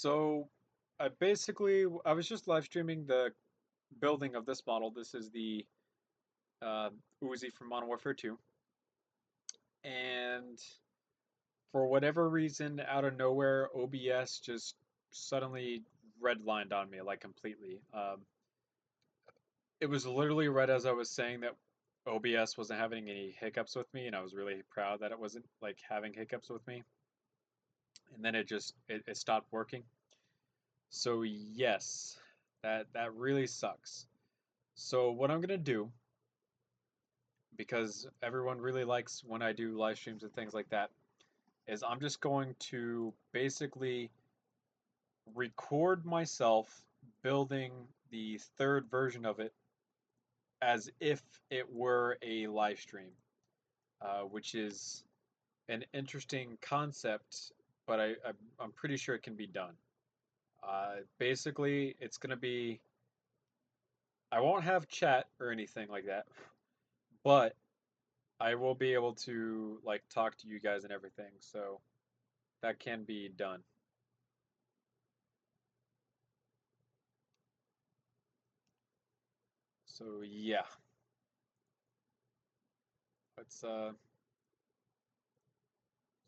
So I was just live streaming the building of this model. This is the Uzi from Modern Warfare 2. And for whatever reason, out of nowhere, OBS just suddenly redlined on me, like completely. It was literally right as I was saying that OBS wasn't having any hiccups with me, and I was really proud that it wasn't like having hiccups with me. And then it stopped working. So yes, that really sucks. So what I'm gonna do, because everyone really likes when I do live streams and things like that, is I'm just going to basically record myself building the third version of it as if it were a live stream, which is an interesting concept, but I'm pretty sure it can be done. Basically, it's going to be, I won't have chat or anything like that, but I will be able to like talk to you guys and everything, so that can be done. So yeah, let's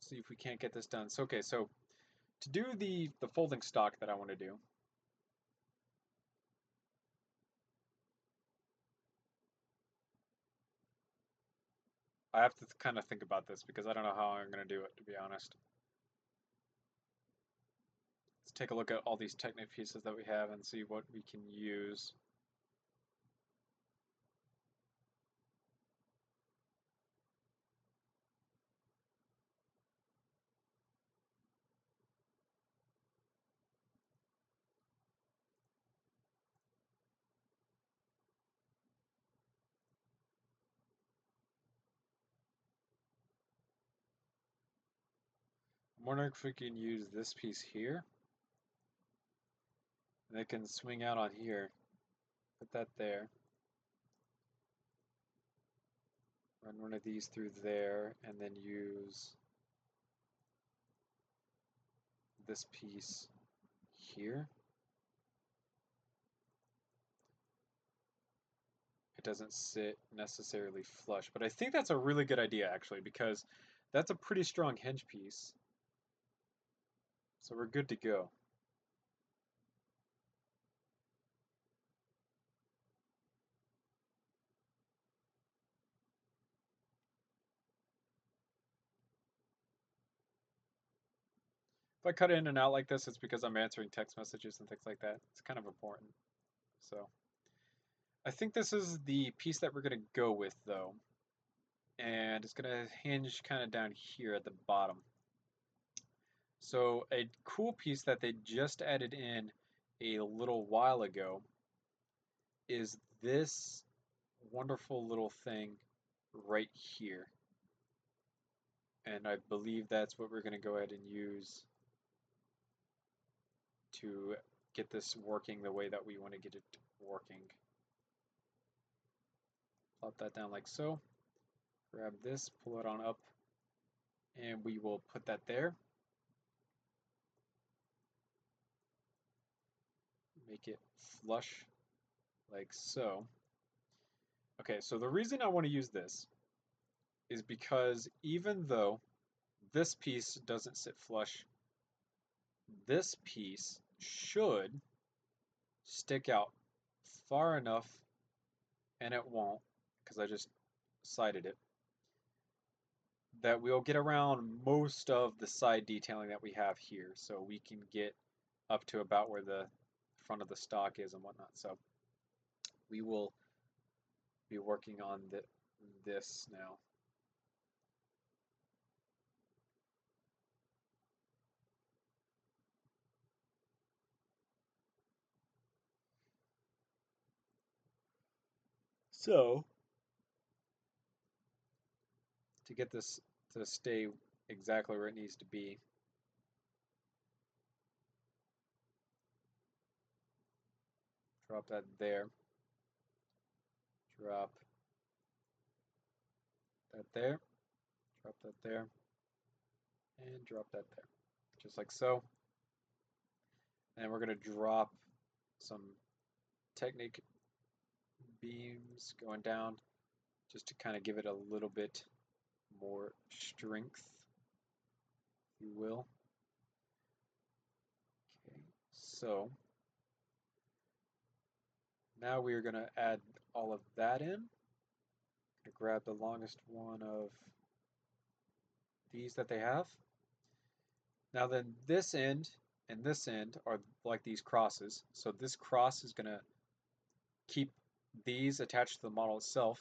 see if we can't get this done. So okay, so to do the folding stock that I want to do, I have to kind of think about this because I don't know how I'm going to do it, to be honest. Let's take a look at all these Technic pieces that we have and see what we can use. I'm wondering if we can use this piece here. And it can swing out on here. Put that there. Run one of these through there, and then use this piece here. It doesn't sit necessarily flush, but I think that's a really good idea actually because that's a pretty strong hinge piece. So we're good to go. If I cut in and out like this, it's because I'm answering text messages and things like that. It's kind of important. So I think this is the piece that we're going to go with though. And it's going to hinge kind of down here at the bottom. So a cool piece that they just added in a little while ago is this wonderful little thing right here. And I believe that's what we're going to go ahead and use to get this working the way that we want to get it working. Plop that down like so. Grab this, pull it on up, and we will put that there. Make it flush like so. Okay, so the reason I want to use this is because even though this piece doesn't sit flush, this piece should stick out far enough, and it won't, because I just sighted it, that we'll get around most of the side detailing that we have here. So we can get up to about where the front of the stock is and whatnot. So we will be working on this now. So to get this to stay exactly where it needs to be, drop that there, drop that there, drop that there, and drop that there, just like so. And we're going to drop some Technic beams going down just to kind of give it a little bit more strength, if you will. Okay, so now we are going to add all of that in. I'm going to grab the longest one of these that they have. Now then this end and this end are like these crosses. So this cross is going to keep these attached to the model itself.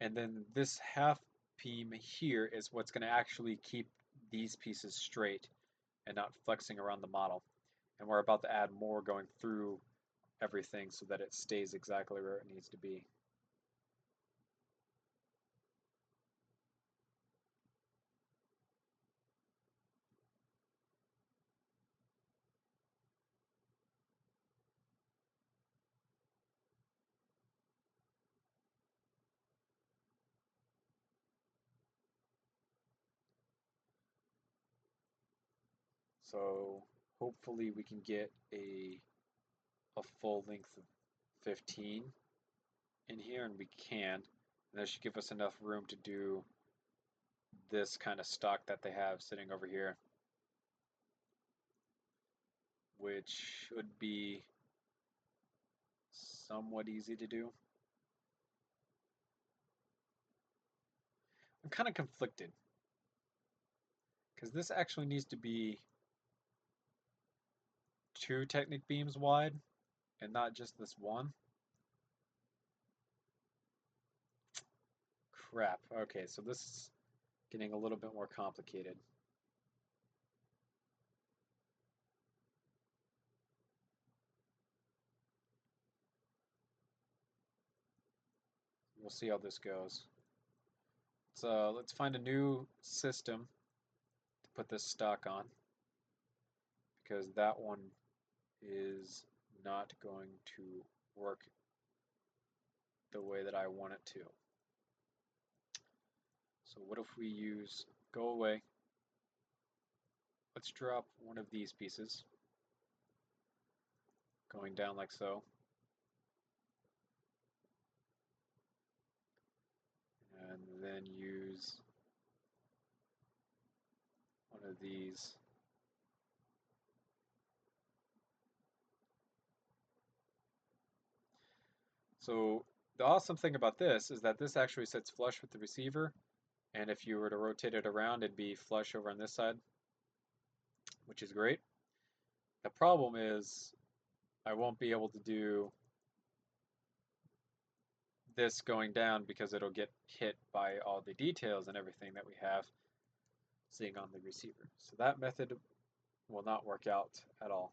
And then this half beam here is what's going to actually keep these pieces straight and not flexing around the model. And we're about to add more going through everything so that it stays exactly where it needs to be. So hopefully we can get a full length of 15 in here, and we can. And that should give us enough room to do this kind of stock that they have sitting over here, which should be somewhat easy to do. I'm kind of conflicted because this actually needs to be 2 Technic beams wide and not just this one. Crap. Okay, so this is getting a little bit more complicated. We'll see how this goes. So let's find a new system to put this stock on, because that one is not going to work the way that I want it to. So what if we use, go away, let's drop one of these pieces going down like so. And then use one of these. So the awesome thing about this is that this actually sits flush with the receiver, and if you were to rotate it around, it'd be flush over on this side, which is great. The problem is I won't be able to do this going down because it'll get hit by all the details and everything that we have sitting on the receiver. So that method will not work out at all.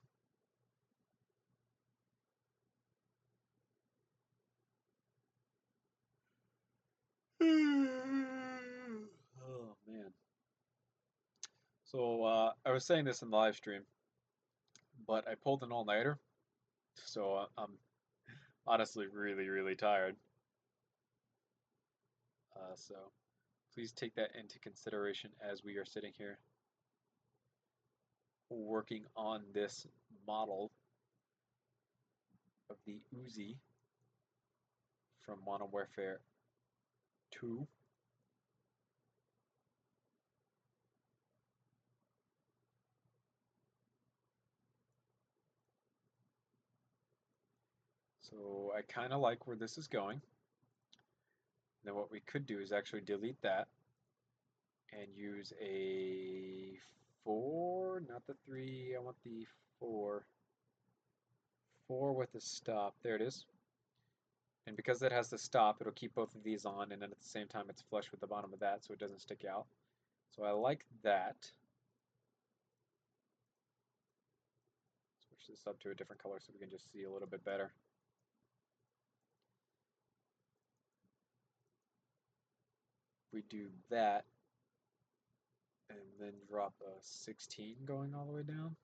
Oh man. So I was saying this in the live stream, but I pulled an all-nighter, so I'm honestly really tired. So please take that into consideration as we are sitting here working on this model of the Uzi from Modern Warfare 2. So I kind of like where this is going. Then what we could do is actually delete that and use a 4, not the 3, I want the 4. 4 with the stop, there it is. And because it has the stop, it'll keep both of these on, and then at the same time it's flush with the bottom of that so it doesn't stick out. So I like that. Switch this up to a different color so we can just see a little bit better. We do that, and then drop a 16 going all the way down.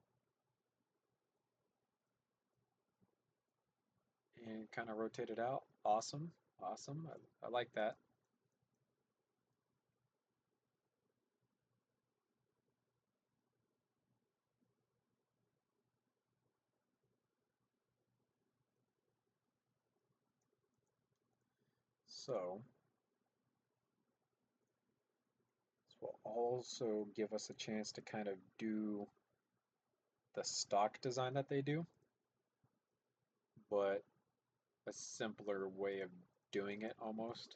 And kind of rotate it out. Awesome, awesome. I like that. So this will also give us a chance to kind of do the stock design that they do, but a simpler way of doing it almost.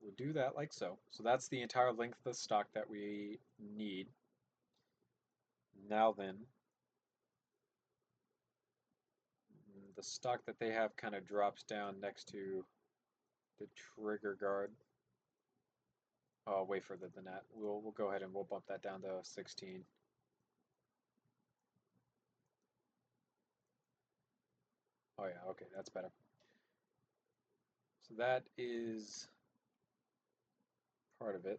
We'll do that like so. So that's the entire length of the stock that we need. Now then, the stock that they have kind of drops down next to the trigger guard. Oh, way further than that. We'll go ahead and we'll bump that down to 16. Oh yeah, okay, that's better. So that is part of it.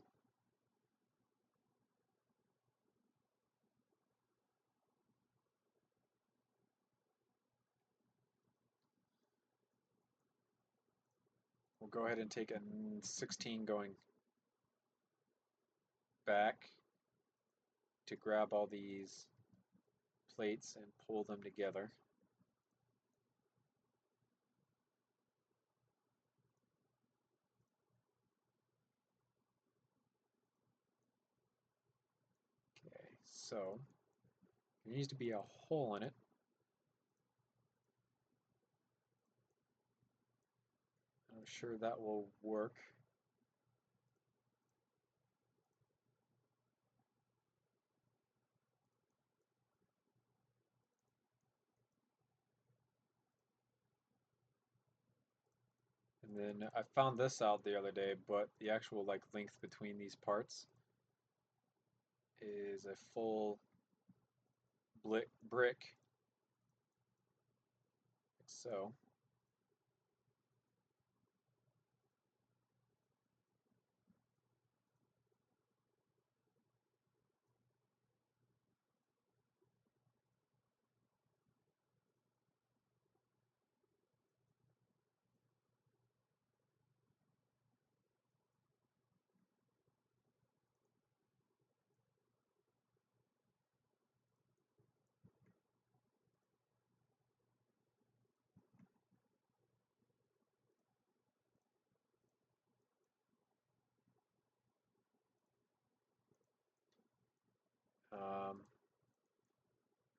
We'll go ahead and take a 16 going back to grab all these plates and pull them together. Okay, so there needs to be a hole in it. I'm sure that will work. And then I found this out the other day, but the actual like length between these parts is a full brick, like so.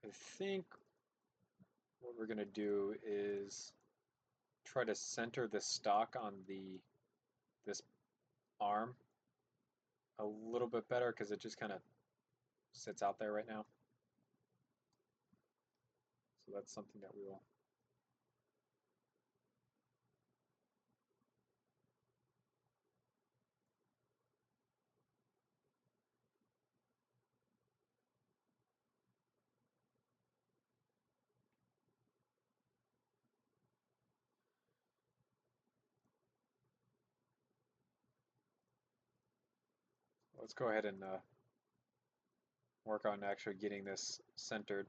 I think what we're gonna do is try to center the stock on this arm a little bit better because it just kind of sits out there right now. So that's something that we will. Let's go ahead and work on actually getting this centered.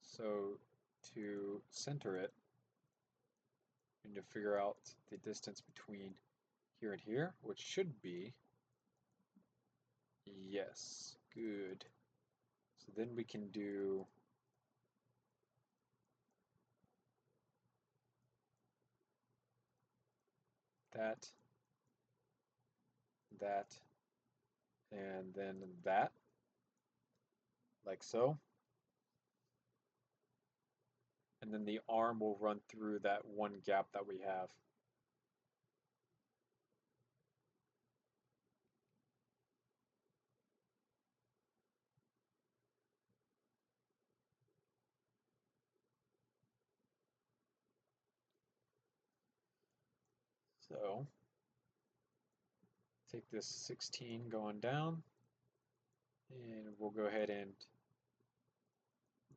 So to center it, we need to figure out the distance between here and here, which should be, yes, good. So then we can do that, that, and then that, like so. And then the arm will run through that one gap that we have. So take this 16 going down, and we'll go ahead and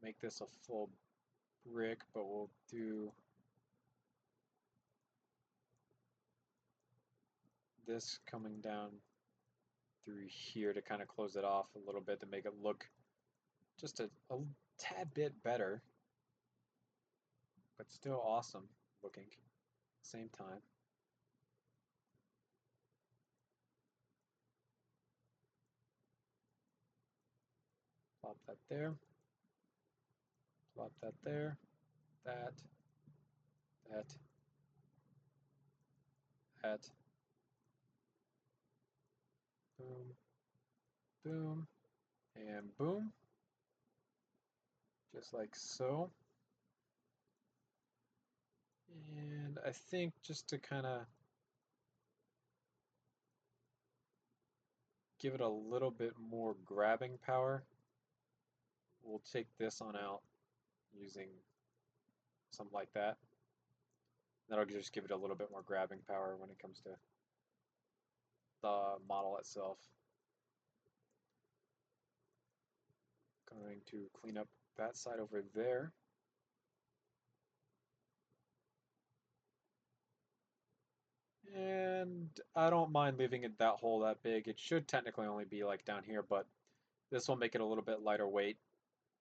make this a full brick, but we'll do this coming down through here to kind of close it off a little bit to make it look just a tad bit better. but still awesome looking at the same time. Plop that there. Plop that there. That. That. Boom. Boom. And boom. Just like so. And I think just to kind of give it a little bit more grabbing power, we'll take this on out using something like that. That'll just give it a little bit more grabbing power when it comes to the model itself. Going to clean up that side over there. And I don't mind leaving it that hole that big. It should technically only be like down here, but this will make it a little bit lighter weight.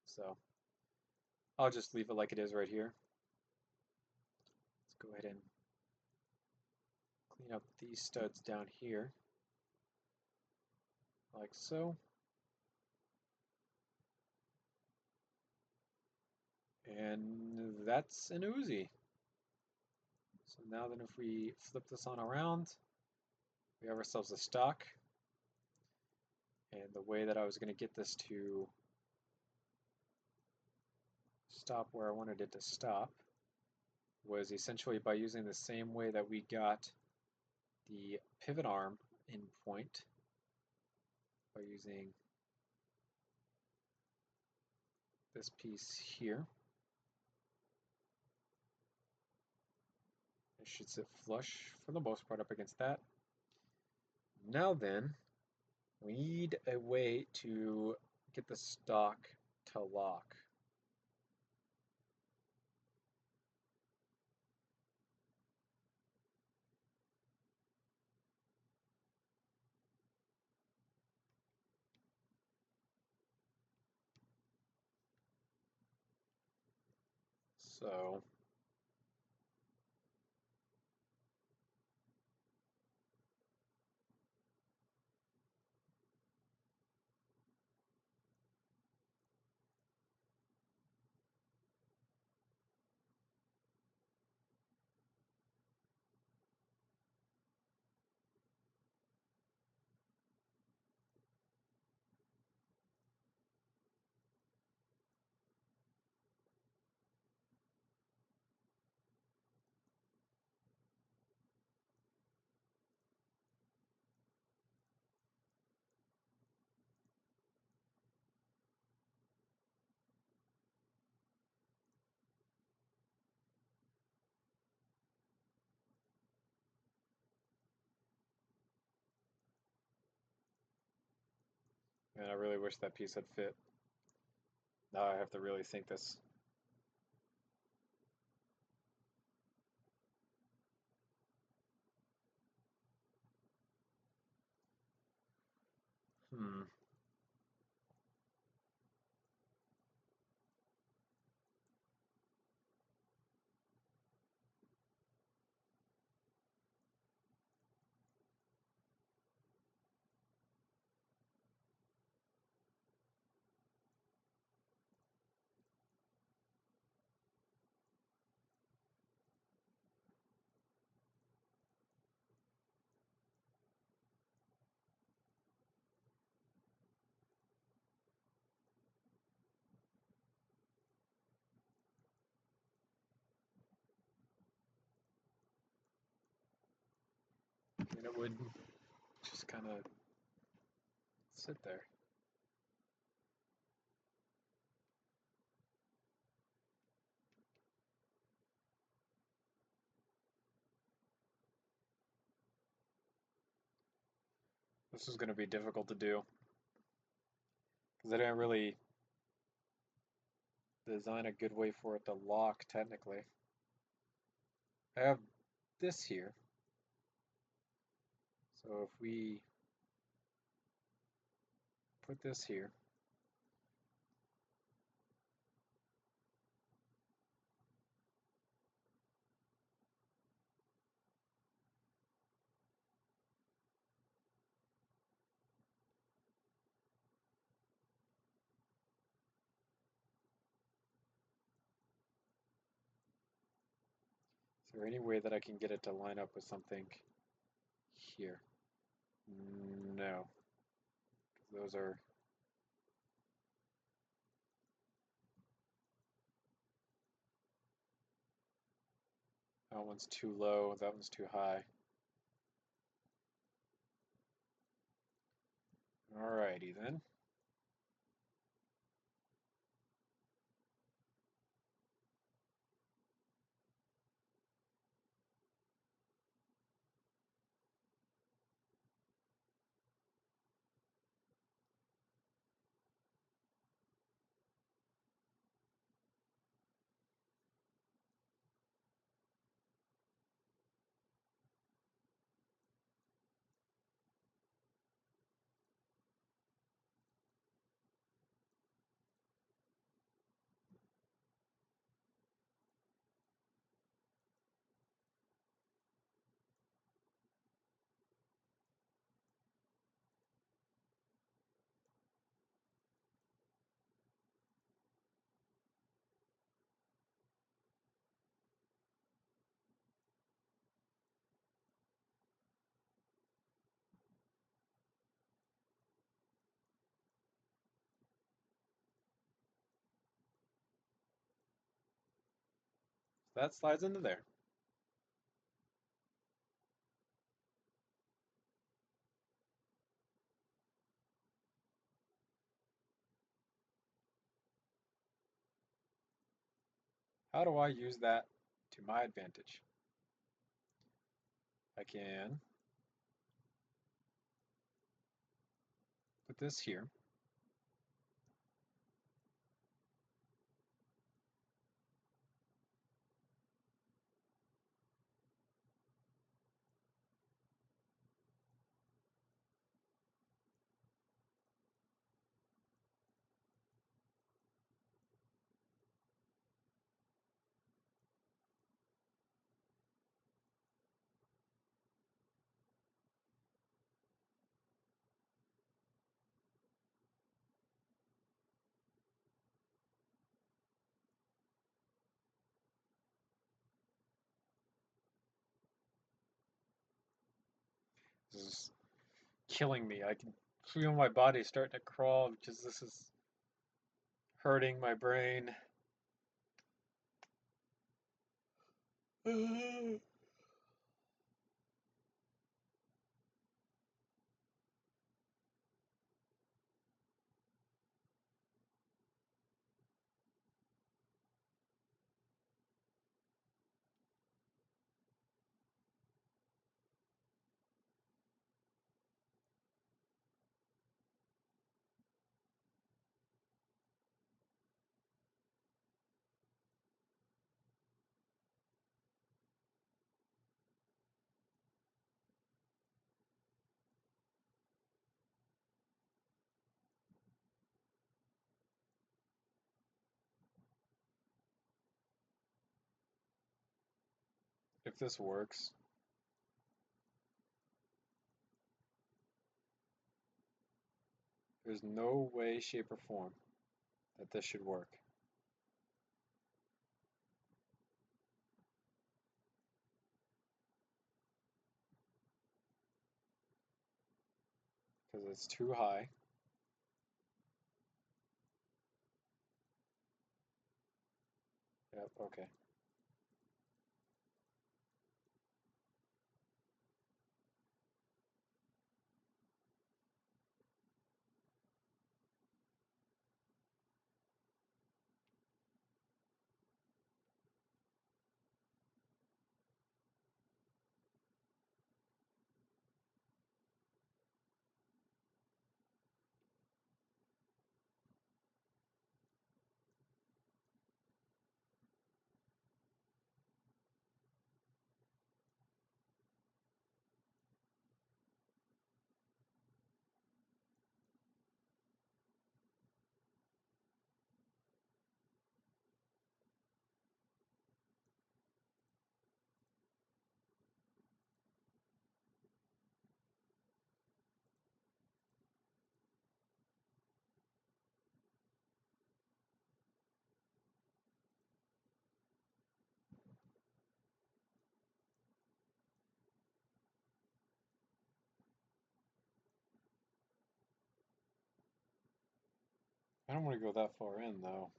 So I'll just leave it like it is right here. Let's go ahead and clean up these studs down here, like so. And that's an Uzi. So now then if we flip this on around, we have ourselves a stock. And the way that I was going to get this to stop where I wanted it to stop was essentially by using the same way that we got the pivot arm in point, by using this piece here. It should sit flush for the most part up against that. Now then, we need a way to get the stock to lock. So man, I really wish that piece had fit. Now I have to really think this. Hmm. And it would just kind of sit there. This is going to be difficult to do because I didn't really design a good way for it to lock technically. I have this here. So if we put this here, there any way that I can get it to line up with something here? No. Those are... That one's too low, that one's too high. Alrighty then. That slides into there. How do I use that to my advantage? I can put this here. This is killing me. I can feel my body starting to crawl because this is hurting my brain. If this works, there's no way, shape, or form that this should work. Because it's too high. Yep, okay. I don't want to go that far in though.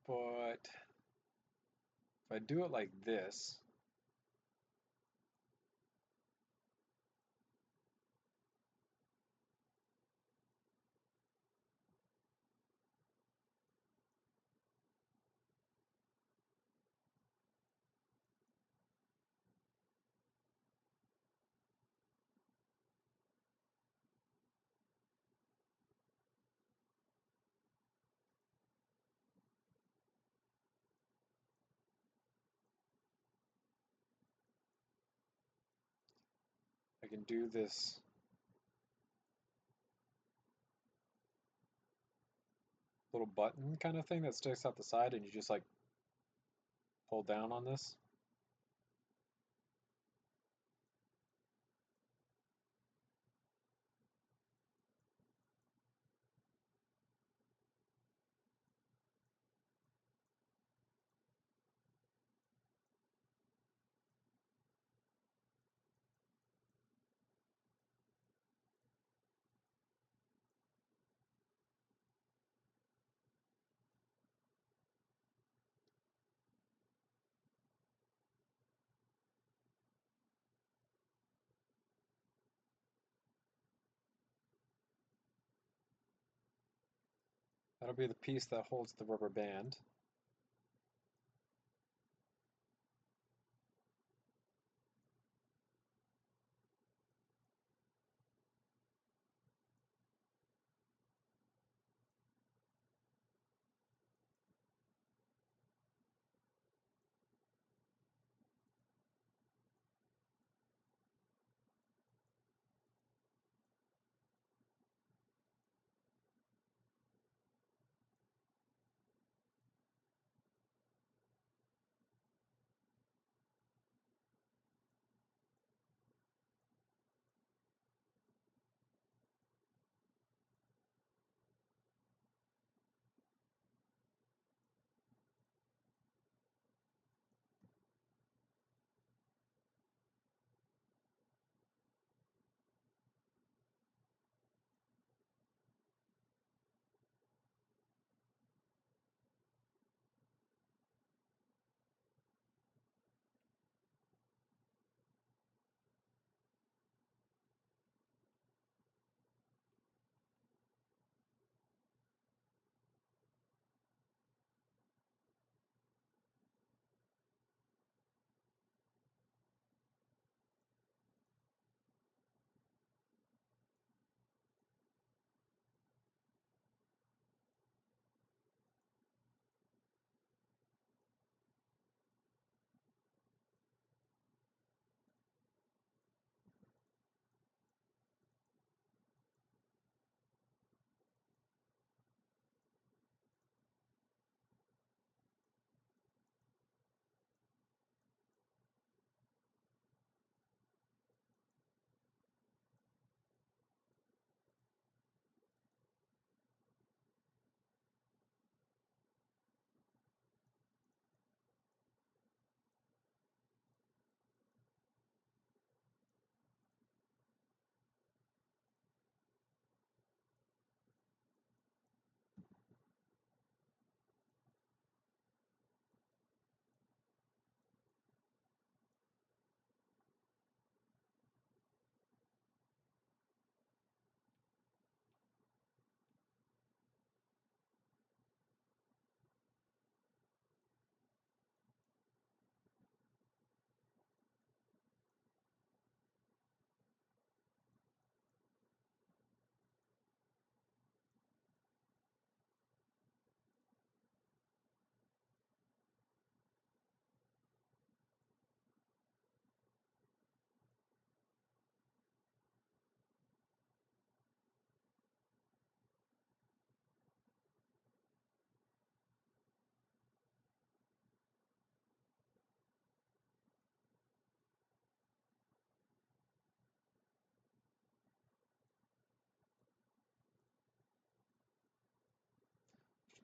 But if I do it like this, I can do this little button kind of thing that sticks out the side and you just like pull down on this. That'll be the piece that holds the rubber band.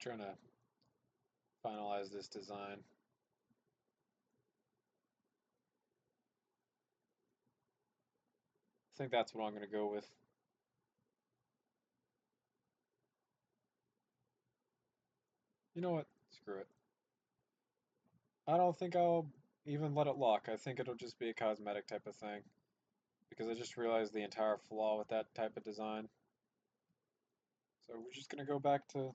trying to finalize this design. I think that's what I'm going to go with. You know what? Screw it. I don't think I'll even let it lock. I think it'll just be a cosmetic type of thing. Because I just realized the entire flaw with that type of design. So we're just going to go back to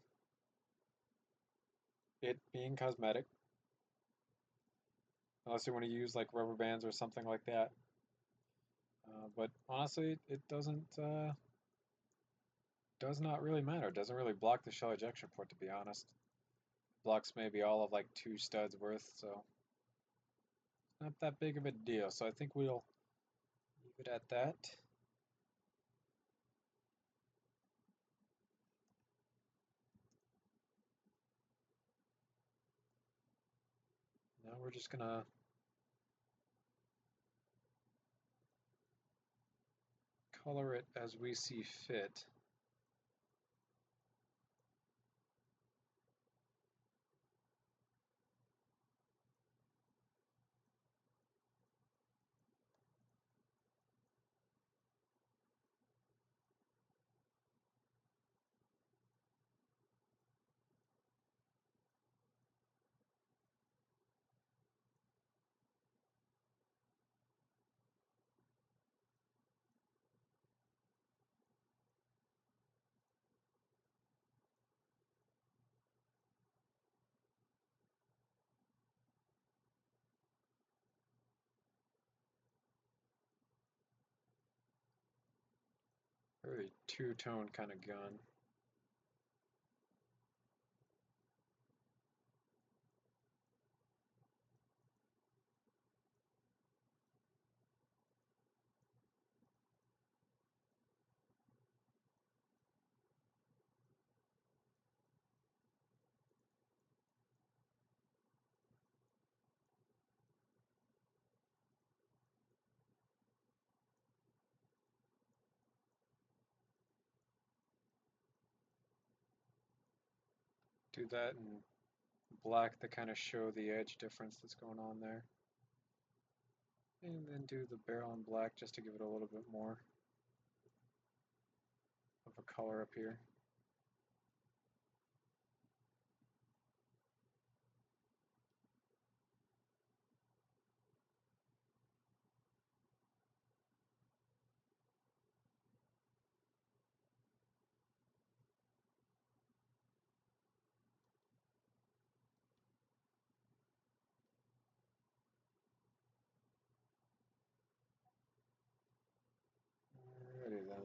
it being cosmetic. Unless you want to use like rubber bands or something like that. But honestly, it does not really matter. It doesn't really block the shell ejection port, to be honest. It blocks maybe all of like 2 studs worth, so it's not that big of a deal. So I think we'll leave it at that. Now we're just gonna color it as we see fit. Very two-tone kind of gun. Do that in black to kind of show the edge difference that's going on there. And then do the barrel in black just to give it a little bit more of a color up here. Alrighty then.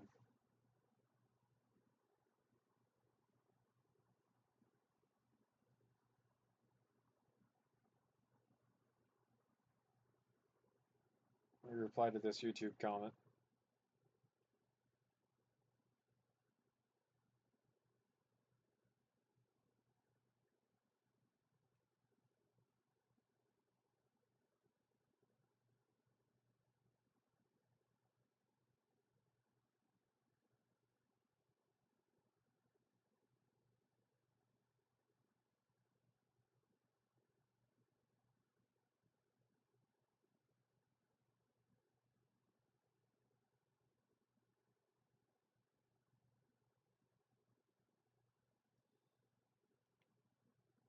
Let me reply to this YouTube comment.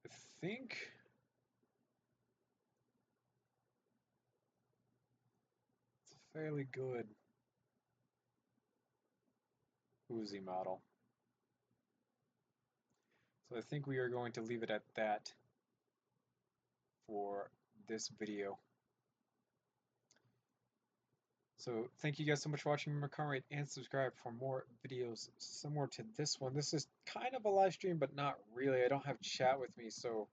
I think it's a fairly good Uzi model. So I think we are going to leave it at that for this video. So thank you guys so much for watching. Remember, comment, rate, and subscribe for more videos similar to this one. This is kind of a live stream, but not really. I don't have chat with me, so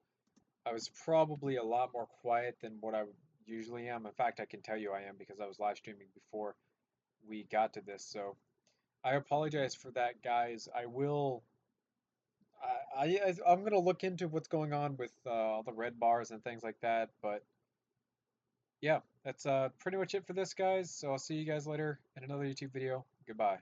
I was probably a lot more quiet than what I usually am. In fact, I can tell you I am because I was live streaming before we got to this. So I apologize for that, guys. I'm gonna look into what's going on with all the red bars and things like that. But yeah, that's pretty much it for this, guys. So I'll see you guys later in another YouTube video. Goodbye.